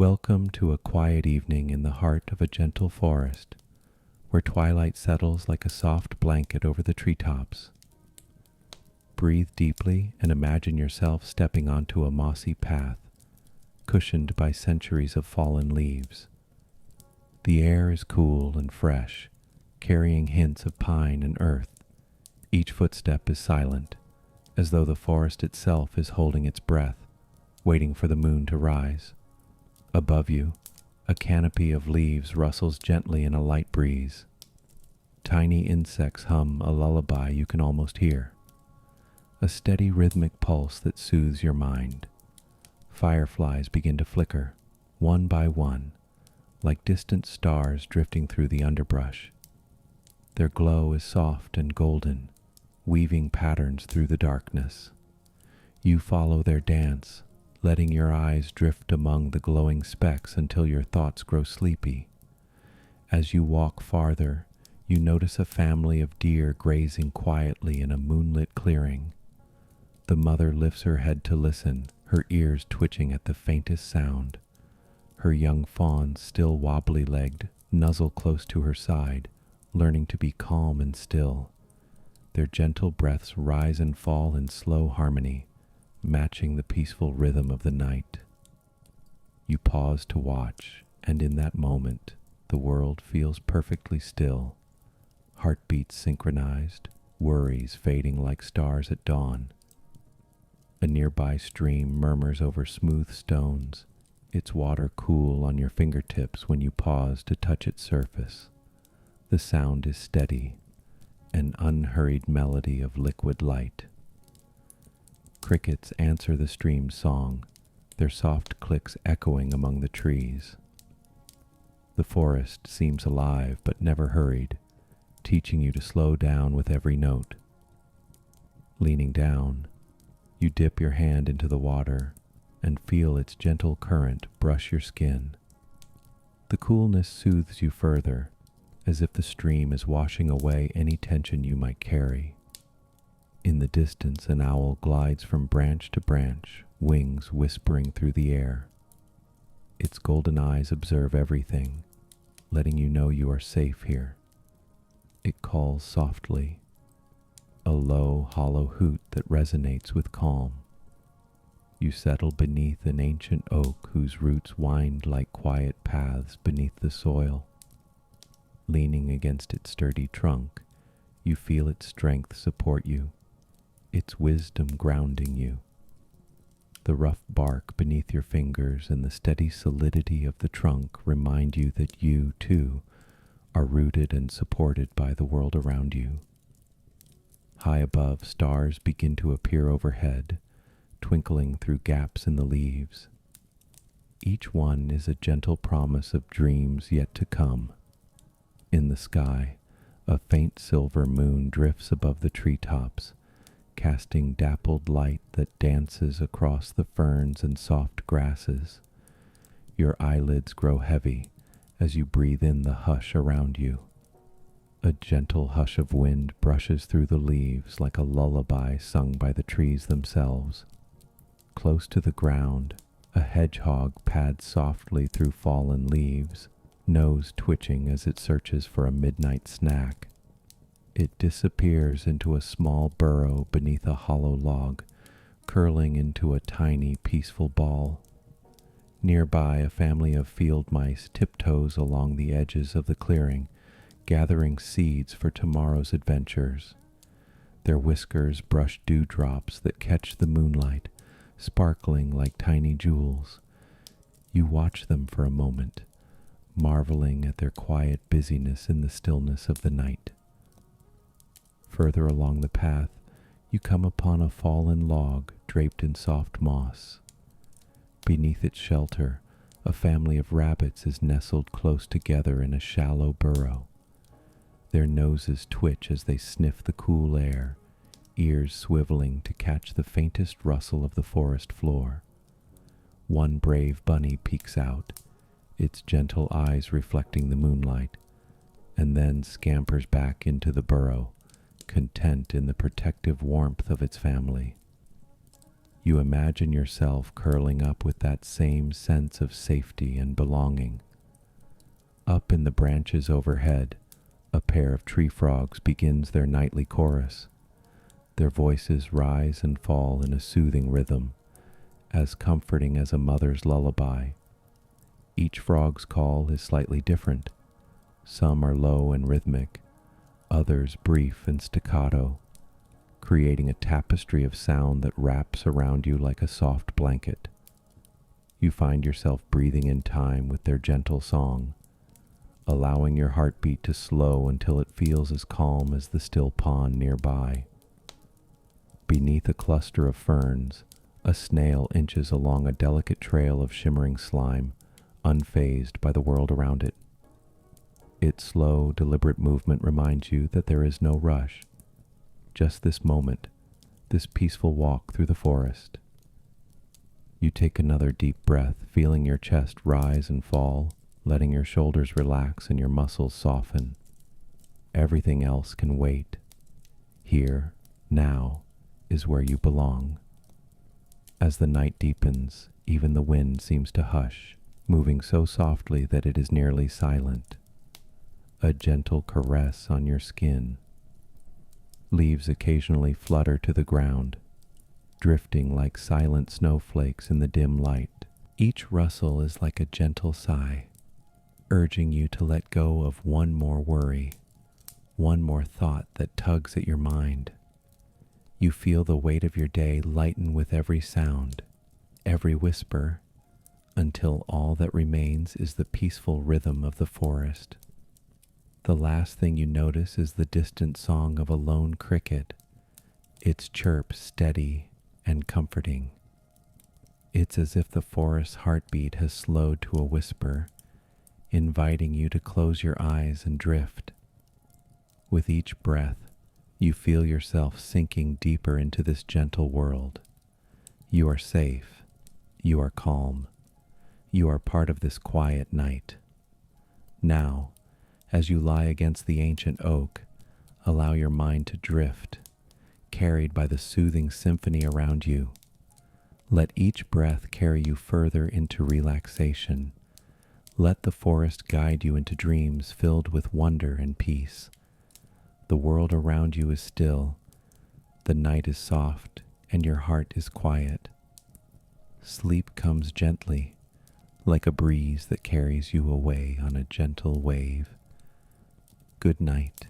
Welcome to a quiet evening in the heart of a gentle forest, where twilight settles like a soft blanket over the treetops. Breathe deeply and imagine yourself stepping onto a mossy path, cushioned by centuries of fallen leaves. The air is cool and fresh, carrying hints of pine and earth. Each footstep is silent, as though the forest itself is holding its breath, waiting for the moon to rise. Above you, a canopy of leaves rustles gently in a light breeze. Tiny insects hum a lullaby you can almost hear, a steady rhythmic pulse that soothes your mind. Fireflies begin to flicker, one by one, like distant stars drifting through the underbrush. Their glow is soft and golden, weaving patterns through the darkness. You follow their dance, letting your eyes drift among the glowing specks until your thoughts grow sleepy. As you walk farther, you notice a family of deer grazing quietly in a moonlit clearing. The mother lifts her head to listen, her ears twitching at the faintest sound. Her young fawns, still wobbly-legged, nuzzle close to her side, learning to be calm and still. Their gentle breaths rise and fall in slow harmony, matching the peaceful rhythm of the night. You pause to watch, and in that moment, the world feels perfectly still. Heartbeats synchronized, worries fading like stars at dawn. A nearby stream murmurs over smooth stones, its water cool on your fingertips when you pause to touch its surface. The sound is steady, an unhurried melody of liquid light. Crickets answer the stream's song, their soft clicks echoing among the trees. The forest seems alive but never hurried, teaching you to slow down with every note. Leaning down, you dip your hand into the water and feel its gentle current brush your skin. The coolness soothes you further, as if the stream is washing away any tension you might carry. In the distance, an owl glides from branch to branch, wings whispering through the air. Its golden eyes observe everything, letting you know you are safe here. It calls softly, a low, hollow hoot that resonates with calm. You settle beneath an ancient oak whose roots wind like quiet paths beneath the soil. Leaning against its sturdy trunk, you feel its strength support you, its wisdom grounding you. The rough bark beneath your fingers and the steady solidity of the trunk remind you that you, too, are rooted and supported by the world around you. High above, stars begin to appear overhead, twinkling through gaps in the leaves. Each one is a gentle promise of dreams yet to come. In the sky, a faint silver moon drifts above the treetops, casting dappled light that dances across the ferns and soft grasses. Your eyelids grow heavy as you breathe in the hush around you. A gentle hush of wind brushes through the leaves like a lullaby sung by the trees themselves. Close to the ground, a hedgehog pads softly through fallen leaves, nose twitching as it searches for a midnight snack. It disappears into a small burrow beneath a hollow log, curling into a tiny, peaceful ball. Nearby, a family of field mice tiptoes along the edges of the clearing, gathering seeds for tomorrow's adventures. Their whiskers brush dewdrops that catch the moonlight, sparkling like tiny jewels. You watch them for a moment, marveling at their quiet busyness in the stillness of the night. Further along the path, you come upon a fallen log draped in soft moss. Beneath its shelter, a family of rabbits is nestled close together in a shallow burrow. Their noses twitch as they sniff the cool air, ears swiveling to catch the faintest rustle of the forest floor. One brave bunny peeks out, its gentle eyes reflecting the moonlight, and then scampers back into the burrow, content in the protective warmth of its family. You imagine yourself curling up with that same sense of safety and belonging. Up in the branches overhead, a pair of tree frogs begins their nightly chorus. Their voices rise and fall in a soothing rhythm, as comforting as a mother's lullaby. Each frog's call is slightly different. Some are low and rhythmic, others brief and staccato, creating a tapestry of sound that wraps around you like a soft blanket. You find yourself breathing in time with their gentle song, allowing your heartbeat to slow until it feels as calm as the still pond nearby. Beneath a cluster of ferns, a snail inches along a delicate trail of shimmering slime, unfazed by the world around it. Its slow, deliberate movement reminds you that there is no rush. Just this moment, this peaceful walk through the forest. You take another deep breath, feeling your chest rise and fall, letting your shoulders relax and your muscles soften. Everything else can wait. Here, now, is where you belong. As the night deepens, even the wind seems to hush, moving so softly that it is nearly silent. A gentle caress on your skin. Leaves occasionally flutter to the ground, drifting like silent snowflakes in the dim light. Each rustle is like a gentle sigh, urging you to let go of one more worry, one more thought that tugs at your mind. You feel the weight of your day lighten with every sound, every whisper, until all that remains is the peaceful rhythm of the forest. The last thing you notice is the distant song of a lone cricket, its chirp steady and comforting. It's as if the forest's heartbeat has slowed to a whisper, inviting you to close your eyes and drift. With each breath, you feel yourself sinking deeper into this gentle world. You are safe. You are calm. You are part of this quiet night. Now, as you lie against the ancient oak, allow your mind to drift, carried by the soothing symphony around you. Let each breath carry you further into relaxation. Let the forest guide you into dreams filled with wonder and peace. The world around you is still, the night is soft, and your heart is quiet. Sleep comes gently, like a breeze that carries you away on a gentle wave. Good night.